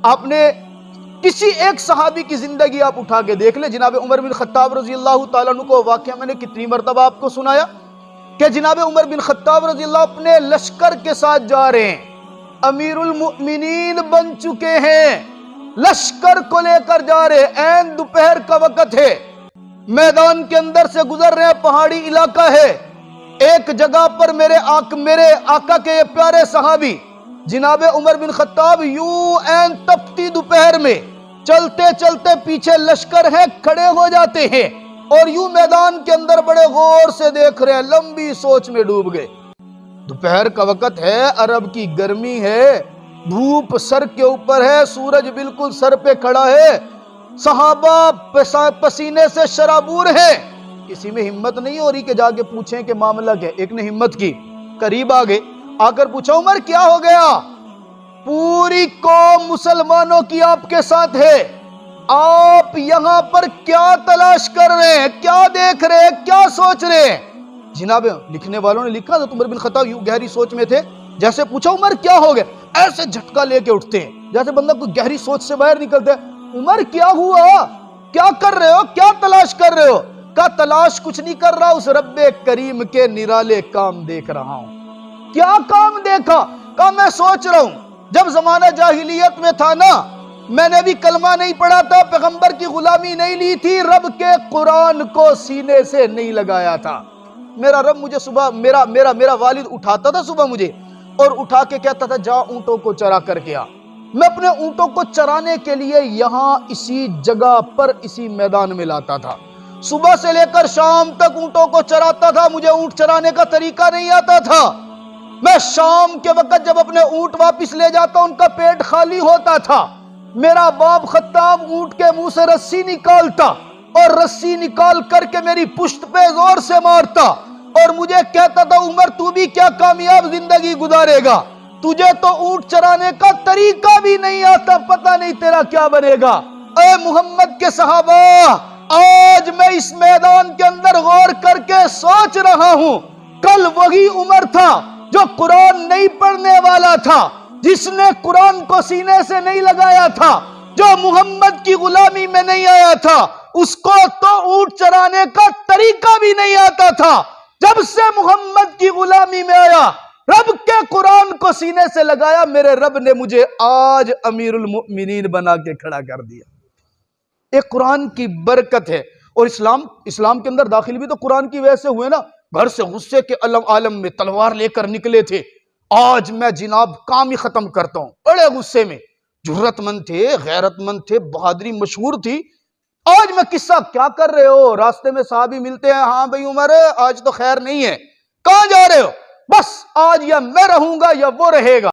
آپ نے کسی ایک صحابی کی زندگی آپ اٹھا کے دیکھ لیں، جناب عمر بن خطاب رضی اللہ تعالیٰ عنہ کو واقعہ میں نے کتنی مرتبہ آپ کو سنایا کہ جناب عمر بن خطاب رضی اللہ اپنے لشکر کے ساتھ جا رہے ہیں، امیر المؤمنین بن چکے ہیں، لشکر کو لے کر جا رہے ہیں، عین دوپہر کا وقت ہے، میدان کے اندر سے گزر رہے ہیں، پہاڑی علاقہ ہے، ایک جگہ پر میرے آقا کے یہ پیارے صحابی جناب عمر بن خطاب یوں عین تپتی دوپہر میں چلتے چلتے پیچھے لشکر ہے کھڑے ہو جاتے ہیں اور یوں میدان کے اندر بڑے غور سے دیکھ رہے ہیں، لمبی سوچ میں ڈوب گئے۔ دوپہر کا وقت ہے، عرب کی گرمی ہے، دھوپ سر کے اوپر ہے، سورج بالکل سر پہ کھڑا ہے، صحابہ پسینے سے شرابور ہیں، کسی میں ہمت نہیں ہو رہی کہ جا کے پوچھیں کہ معاملہ کیا۔ ایک نے ہمت کی، قریب آگے آ کر پوچھا، عمر کیا ہو گیا؟ پوری قوم مسلمانوں کی آپ کے ساتھ ہے، آپ یہاں پر کیا تلاش کر رہے ہیں، کیا دیکھ رہے ہیں، کیا سوچ رہے ہیں؟ جناب لکھنے والوں نے لکھا تو عمر بن خطاب یوں گہری سوچ میں تھے، جیسے پوچھا عمر کیا ہو گیا، ایسے جھٹکا لے کے اٹھتے ہیں جیسے بندہ کوئی گہری سوچ سے باہر نکلتا ہے۔ عمر کیا ہوا، کیا کر رہے ہو، کیا تلاش کر رہے ہو؟ کہا تلاش کچھ نہیں کر رہا، اس رب کریم کے نرالے کام دیکھ رہا ہوں۔ کیا کام دیکھا؟ کہا میں سوچ رہا ہوں جب زمانہ جاہلیت میں تھا نا، میں نے بھی کلمہ نہیں پڑھا تھا، پیغمبر کی غلامی نہیں لی تھی، رب کے قرآن کو سینے سے نہیں لگایا تھا، میرا رب مجھے صبح میرا والد اٹھاتا تھا صبح مجھے اور اٹھا کے کہتا تھا جا اونٹوں کو چرا کر کے آ، میں اپنے اونٹوں کو چرانے کے لیے یہاں اسی جگہ پر اسی میدان میں لاتا تھا، صبح سے لے کر شام تک اونٹوں کو چراتا تھا، مجھے اونٹ چرانے کا طریقہ نہیں آتا تھا، میں شام کے وقت جب اپنے اونٹ واپس لے جاتا ان کا پیٹ خالی ہوتا تھا، میرا باپ خطاب اونٹ کے منہ سے رسی نکالتا اور رسی نکال کر کے میری پشت پہ زور سے مارتا اور مجھے کہتا تھا عمر تو بھی کیا کامیاب زندگی گزارے گا، تجھے تو اونٹ چرانے کا طریقہ بھی نہیں آتا، پتہ نہیں تیرا کیا بنے گا۔ اے محمد کے صحابہ، آج میں اس میدان کے اندر غور کر کے سوچ رہا ہوں، کل وہی عمر تھا جو قرآن نہیں پڑھنے والا تھا، جس نے قرآن کو سینے سے نہیں لگایا تھا، جو محمد کی غلامی میں نہیں آیا تھا، اس کو تو اونٹ چرانے کا طریقہ بھی نہیں آتا تھا، جب سے محمد کی غلامی میں آیا، رب کے قرآن کو سینے سے لگایا، میرے رب نے مجھے آج امیر المؤمنین بنا کے کھڑا کر دیا۔ ایک قرآن کی برکت ہے، اور اسلام کے اندر داخل بھی تو قرآن کی وجہ سے ہوئے نا، گھر سے غصے کے عالم میں تلوار لے کر نکلے تھے، آج میں جناب کام ہی ختم کرتا ہوں، بڑے غصے میں، جرت مند تھے، غیرت مند تھے، بہادری مشہور تھی، آج میں قصہ کیا کر رہے ہو؟ راستے میں صحابی ملتے ہیں، ہاں بھائی عمر آج تو خیر نہیں ہے، کہاں جا رہے ہو؟ بس آج یا میں رہوں گا یا وہ رہے گا۔